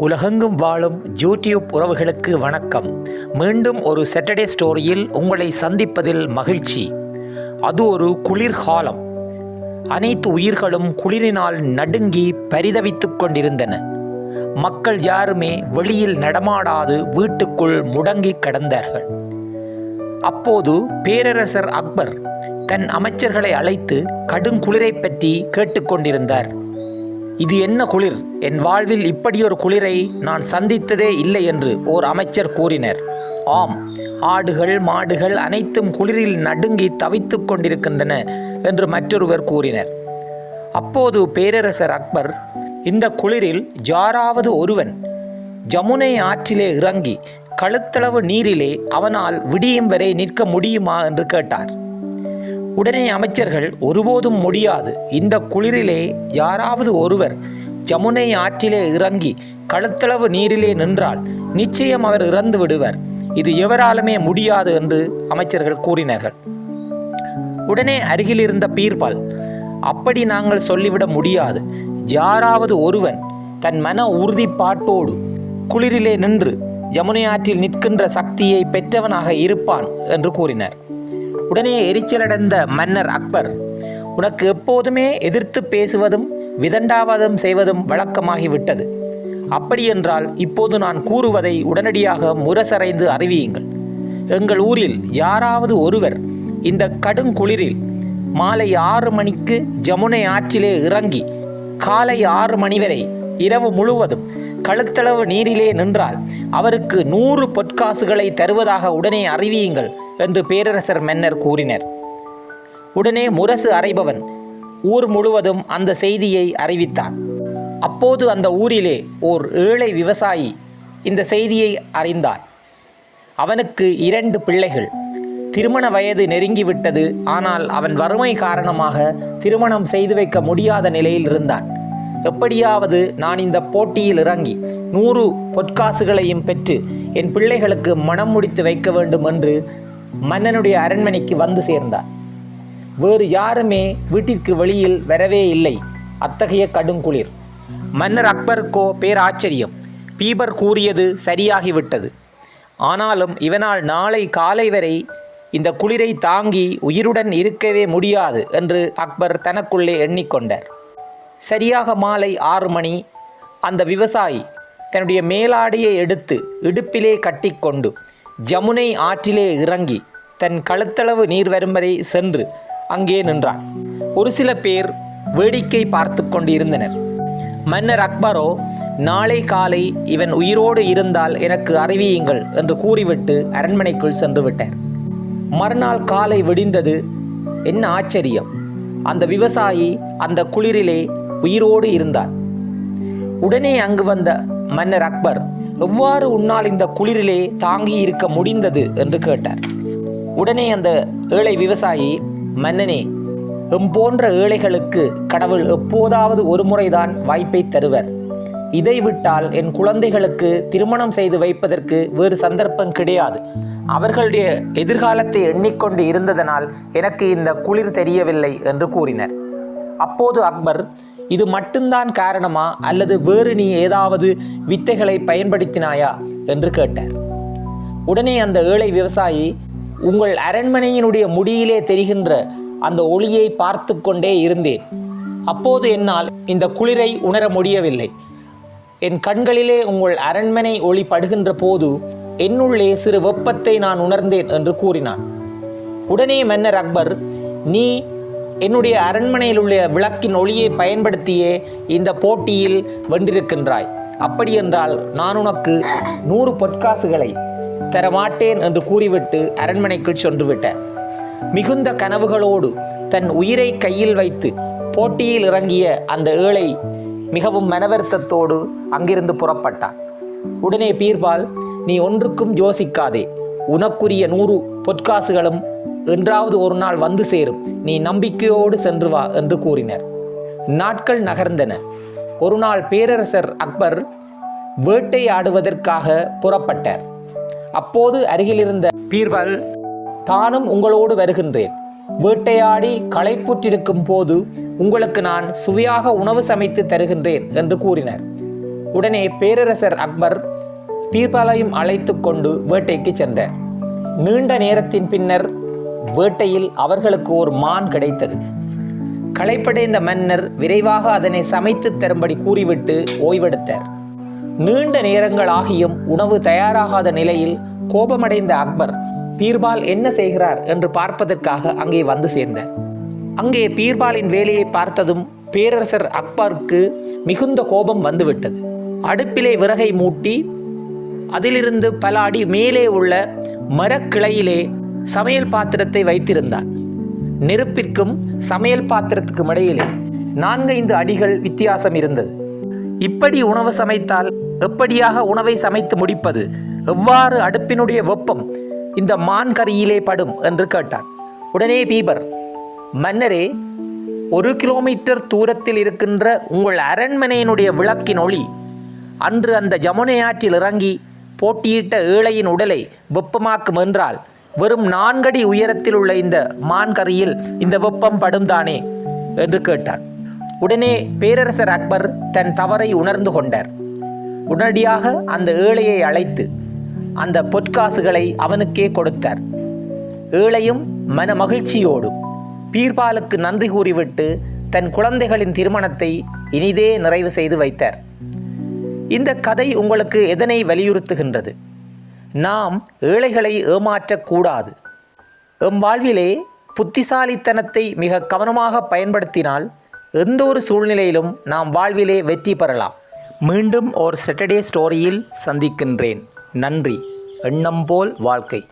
உலகெங்கும் வாழும் யூடியூப் உறவுகளுக்கு வணக்கம். மீண்டும் ஒரு சாட்டர்டே ஸ்டோரியில் உங்களை சந்திப்பதில் மகிழ்ச்சி. அது ஒரு குளிர்காலம். அனைத்து உயிர்களும் குளிரினால் நடுங்கி பரிதவித்துக் கொண்டிருந்தன. மக்கள் யாருமே வெளியில் நடமாடாது வீட்டுக்குள் முடங்கி கிடந்தார்கள். அப்போது பேரரசர் அக்பர் தன் அமைச்சர்களை அழைத்து கடுங்குளிரை பற்றி கேட்டுக்கொண்டிருந்தார். இது என்ன குளிர்? என் வாழ்வில் இப்படியொரு குளிரை நான் சந்தித்ததே இல்லை என்று ஓர் அமைச்சர் கூறினர். ஆம், ஆடுகள் மாடுகள் அனைத்தும் குளிரில் நடுங்கி தவித்துக் கொண்டிருக்கின்றன என்று மற்றொருவர் கூறினர். அப்போது பேரரசர் அக்பர், இந்த குளிரில் யாராவது ஒருவன் ஜமுனை ஆற்றிலே இறங்கி கழுத்தளவு நீரிலே அவனால் விடியும் வரை நிற்க முடியுமா என்று கேட்டார். உடனே அமைச்சர்கள், ஒருபோதும் முடியாது. இந்த குளிரிலே யாராவது ஒருவர் ஜமுனை ஆற்றிலே இறங்கி கழுத்தளவு நீரிலே நின்றால் நிச்சயம் அவர் இறந்து விடுவர். இது எவராலுமே முடியாது என்று அமைச்சர்கள் கூறினார்கள். உடனே அருகில் இருந்த பீர்பால், அப்படி நாங்கள் சொல்லிவிட முடியாது. யாராவது ஒருவன் தன் மன உறுதிப்பாட்டோடு குளிரிலே நின்று ஜமுனை ஆற்றில் நிற்கின்ற சக்தியை பெற்றவனாக இருப்பான் என்று கூறினார். உடனே எரிச்சலடைந்த மன்னர் அக்பர், உனக்கு எப்போதுமே எதிர்த்து பேசுவதும் விதண்டாவாதம் செய்வதும் வழக்கமாகிவிட்டது. அப்படியென்றால் இப்போது நான் கூறுவதை உடனடியாக முரசறைந்து அறிவியுங்கள். எங்கள் ஊரில் யாராவது ஒருவர் இந்த கடுங்குளிரில் மாலை 6 மணிக்கு ஜமுனை ஆற்றிலே இறங்கி காலை 6 மணி வரை இரவு முழுவதும் கழுத்தளவு நீரிலே நின்றால் அவருக்கு 100 பொற்காசுகளை தருவதாக உடனே அறிவியுங்கள் என்று பேரரசர் மன்னர் கூறினர். உடனே முரசு அறைபவன் ஊர் முழுவதும் அந்த செய்தியை அறிவித்தான். அப்போது அந்த ஊரிலே ஓர் ஏழை விவசாயி இந்த செய்தியை அறிந்தான். அவனுக்கு 2 பிள்ளைகள். திருமண வயது நெருங்கிவிட்டது. ஆனால் அவன் வறுமை காரணமாக திருமணம் செய்து வைக்க முடியாத நிலையில் இருந்தான். எப்படியாவது நான் இந்த போட்டியில் இறங்கி 100 பொற்காசுகளையும் பெற்று என் பிள்ளைகளுக்கு மனம் முடித்து வைக்க வேண்டும் என்று மன்னனுடைய அரண்மனைக்கு வந்து சேர்ந்தார். வேறு யாருமே வீட்டிற்கு வெளியில் வரவே இல்லை. அத்தகைய கடுங்குளிர். மன்னர் அக்பருக்கோ பேராச்சரியம். பீபர் கூறியது சரியாகிவிட்டது. ஆனாலும் இவனால் நாளை காலை வரை இந்த குளிரை தாங்கி உயிருடன் இருக்கவே முடியாது என்று அக்பர் தனக்குள்ளே எண்ணிக்கொண்டார். சரியாக மாலை 6 மணி அந்த விவசாயி தன்னுடைய மேலாடையை எடுத்து இடுப்பிலே கட்டிக்கொண்டு ஜமுனை ஆற்றிலே இறங்கி தன் கழுத்தளவு நீர் வரும் வரை சென்று அங்கே நின்றான். ஒரு சில பேர் வேடிக்கை பார்த்து கொண்டு இருந்தனர். மன்னர் அக்பரோ, நாளை காலை இவன் உயிரோடு இருந்தால் எனக்கு அறிவியுங்கள் என்று கூறிவிட்டு அரண்மனைக்குள் சென்று விட்டார். மறுநாள் காலை விடிந்தது. என்ன ஆச்சரியம்! அந்த விவசாயி அந்த குளிரிலே உயிரோடு இருந்தார். உடனே அங்கு வந்த மன்னர் அக்பர், எவ்வாறு உன்னால் இந்த குளிரிலே தாங்கி இருக்க முடிந்தது என்று கேட்டார். உடனே அந்த ஏழை விவசாயி, மன்னனே, போன்ற ஏழைகளுக்கு கடவுள் எப்போதாவது ஒரு முறைதான் வாய்ப்பை தருவர். இதை விட்டால் என் குழந்தைகளுக்கு திருமணம் செய்து வைப்பதற்கு வேறு சந்தர்ப்பம் கிடையாது. அவர்களுடைய எதிர்காலத்தை எண்ணிக்கொண்டு இருந்ததனால் எனக்கு இந்த குளிர் தெரியவில்லை என்று கூறினர். அப்போது அக்பர், இது மட்டும்தான் காரணமா அல்லது வேறு நீ ஏதாவது வித்தைகளை பயன்படுத்தினாயா என்று கேட்டார். உடனே அந்த ஏழை விவசாயி, உங்கள் அரண்மனையினுடைய முடியிலே தெரிகின்ற அந்த ஒளியை பார்த்து கொண்டே இருந்தேன். அப்போது என்னால் இந்த குளிரை உணர முடியவில்லை. என் கண்களிலே உங்கள் அரண்மனை ஒளி படுகின்ற போது என்னுள்ளே சிறு வெப்பத்தை நான் உணர்ந்தேன் என்று கூறினான். உடனே மன்னர் அக்பர், நீ என்னுடைய அரண்மனையில் உள்ள விளக்கின் ஒளியை பயன்படுத்தியே இந்த போட்டியில் வென்றிருக்கின்றாய். அப்படியென்றால் நான் உனக்கு 100 பொற்காசுகளை தரமாட்டேன் என்று கூறிவிட்டு அரண்மனைக்குள் சென்று விட்டார். மிகுந்த கனவுகளோடு தன் உயிரை கையில் வைத்து போட்டியில் இறங்கிய அந்த ஏழை மிகவும் மனவருத்தத்தோடு அங்கிருந்து புறப்பட்டான். உடனே பீர்பால், நீ ஒன்றுக்கும் யோசிக்காதே, உனக்குரிய 100 பொற்காசுகளும் என்றாவது ஒரு நாள் வந்து சேரும். நீ நம்பிக்கையோடு சென்று வா என்று கூறினர். நாட்கள் நகர்ந்தன. ஒரு நாள் பேரரசர் அக்பர் வேட்டையாடுவதற்காக புறப்பட்டார். அப்போது அருகிலிருந்த பீர்பால், தானும் உங்களோடு வருகின்றேன். வேட்டையாடி களைப்புற்றிருக்கும் போது உங்களுக்கு நான் சுவையாக உணவு சமைத்து தருகின்றேன் என்று கூறினார். உடனே பேரரசர் அக்பர் பீர்பாலையும் அழைத்து கொண்டு வேட்டைக்கு சென்றார். நீண்ட நேரத்தின் பின்னர் வேட்டையில் அவர்களுக்கு ஒரு மான் கிடைத்தது. களைப்படைந்த மன்னர் விரைவாக அதனை சமைத்து தரும்படி கூறிவிட்டு ஓய்வெடுத்தார். நீண்ட நேரங்கள் ஆகியும் உணவு தயாராகாத நிலையில் கோபமடைந்த அக்பர் பீர்பால் என்ன செய்கிறார் என்று பார்ப்பதற்காக அங்கே வந்து சேர்ந்தார். அங்கே பீர்பாலின் வேலையை பார்த்ததும் பேரரசர் அக்பருக்கு மிகுந்த கோபம் வந்துவிட்டது. அடுப்பிலே விறகை மூட்டி அதிலிருந்து பல அடி மேலே உள்ள மரக்கிளையிலே சமையல் பாத்திரத்தை வைத்திருந்தார். நெருப்பிற்கும் சமையல் பாத்திரத்துக்கும் இடையிலே 4-5 அடிகள் வித்தியாசம் இருந்தது. இப்படி உணவு சமைத்தால் எப்படியாக உணவை சமைத்து முடிப்பது? எவ்வாறு அடுப்பினுடைய வெப்பம் இந்த மான் கறியிலே படும் என்று கேட்டான். உடனே பீபர், மன்னரே, 1 கிலோமீட்டர் தூரத்தில் இருக்கின்ற உங்கள் அரண்மனையினுடைய விளக்கின் ஒளி அன்று அந்த ஜமுனை ஆற்றில் இறங்கி போட்டியிட்ட ஏழையின் உடலை வெப்பமாக்கும் என்றால் வெறும் 4 அடி உயரத்தில் உள்ள இந்த மான் கறியில் இந்த வெப்பம் படும் தானே என்று கேட்டான். உடனே பேரரசர் அக்பர் தன் தவறை உணர்ந்து கொண்டார். உடனடியாக அந்த ஏழையை அழைத்து அந்த பொற்காசுகளை அவனுக்கே கொடுத்தார். ஏழையும் மன மகிழ்ச்சியோடு பீர்பாலுக்கு நன்றி கூறிவிட்டு தன் குழந்தைகளின் திருமணத்தை இனிதே நிறைவு செய்து வைத்தார். இந்த கதை உங்களுக்கு எதனை வலியுறுத்துகின்றது? நாம் ஏழைகளை ஏமாற்றக்கூடாது. எம் வாழ்விலே புத்திசாலித்தனத்தை மிக கவனமாக பயன்படுத்தினால் எந்த ஒரு சூழ்நிலையிலும் நாம் வாழ்விலே வெற்றி பெறலாம். மீண்டும் ஒரு சாட்டர்டே ஸ்டோரியில் சந்திக்கின்றேன். நன்றி. எண்ணம் போல் வாழ்க்கை.